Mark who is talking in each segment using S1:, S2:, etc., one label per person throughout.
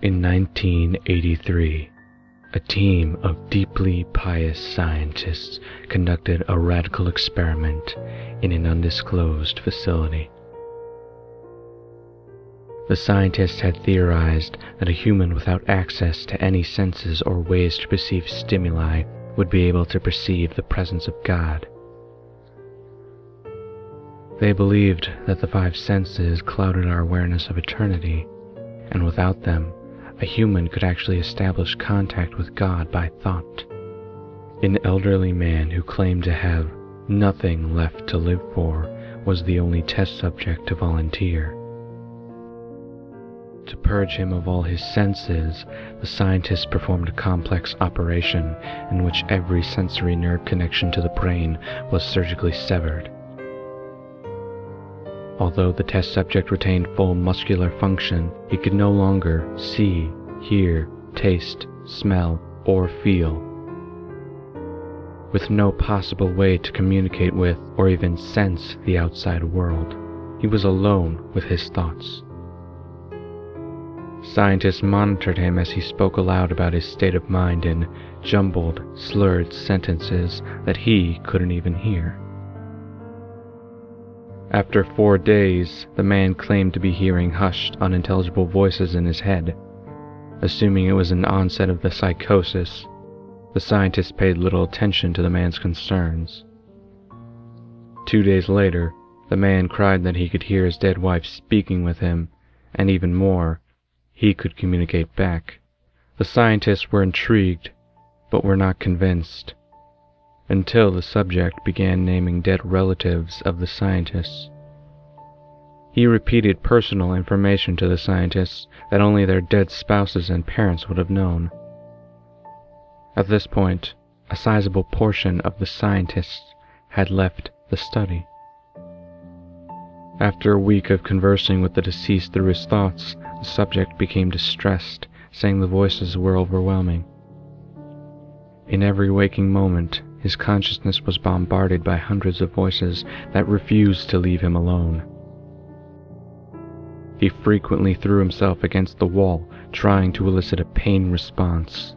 S1: In 1983, a team of deeply pious scientists conducted a radical experiment in an undisclosed facility. The scientists had theorized that a human without access to any senses or ways to perceive stimuli would be able to perceive the presence of God. They believed that the five senses clouded our awareness of eternity, and without them, a human could actually establish contact with God by thought. An elderly man who claimed to have nothing left to live for was the only test subject to volunteer. To purge him of all his senses, the scientists performed a complex operation in which every sensory nerve connection to the brain was surgically severed. Although the test subject retained full muscular function, he could no longer see, hear, taste, smell, or feel. With no possible way to communicate with or even sense the outside world, he was alone with his thoughts. Scientists monitored him as he spoke aloud about his state of mind in jumbled, slurred sentences that he couldn't even hear. After 4 days, the man claimed to be hearing hushed, unintelligible voices in his head. Assuming it was an onset of the psychosis, the scientists paid little attention to the man's concerns. 2 days later, the man cried that he could hear his dead wife speaking with him, and even more, he could communicate back. The scientists were intrigued, but were not convinced, until the subject began naming dead relatives of the scientists. He repeated personal information to the scientists that only their dead spouses and parents would have known. At this point, a sizable portion of the scientists had left the study. After a week of conversing with the deceased through his thoughts, the subject became distressed, saying the voices were overwhelming. In every waking moment, his consciousness was bombarded by hundreds of voices that refused to leave him alone. He frequently threw himself against the wall, trying to elicit a pain response.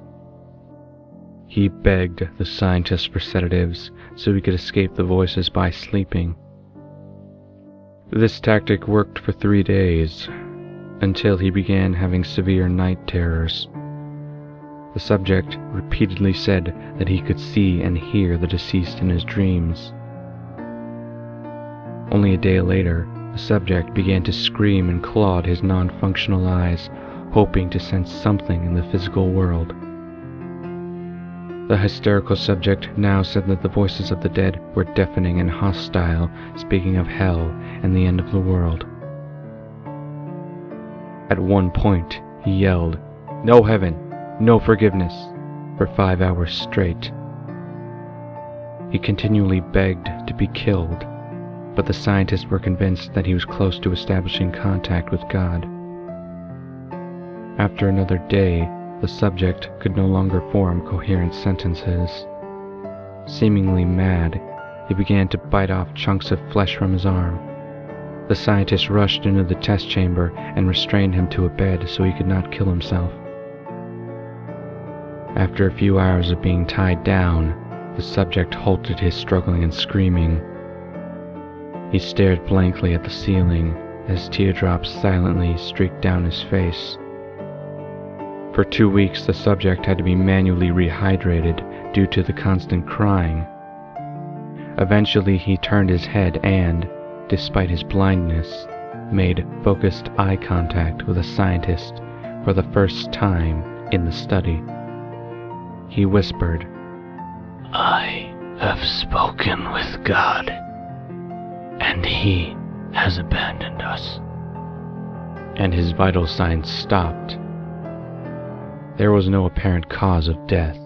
S1: He begged the scientists for sedatives so he could escape the voices by sleeping. This tactic worked for 3 days, until he began having severe night terrors. The subject repeatedly said that he could see and hear the deceased in his dreams. Only a day later, the subject began to scream and clawed his non-functional eyes, hoping to sense something in the physical world. The hysterical subject now said that the voices of the dead were deafening and hostile, speaking of hell and the end of the world. At one point, he yelled, "No heaven! No forgiveness," for 5 hours straight. He continually begged to be killed, but the scientists were convinced that he was close to establishing contact with God. After another day, the subject could no longer form coherent sentences. Seemingly mad, he began to bite off chunks of flesh from his arm. The scientists rushed into the test chamber and restrained him to a bed so he could not kill himself. After a few hours of being tied down, the subject halted his struggling and screaming. He stared blankly at the ceiling as teardrops silently streaked down his face. For 2 weeks, the subject had to be manually rehydrated due to the constant crying. Eventually, he turned his head and, despite his blindness, made focused eye contact with a scientist for the first time in the study. He whispered, "I have spoken with God, and He has abandoned us." And his vital signs stopped. There was no apparent cause of death.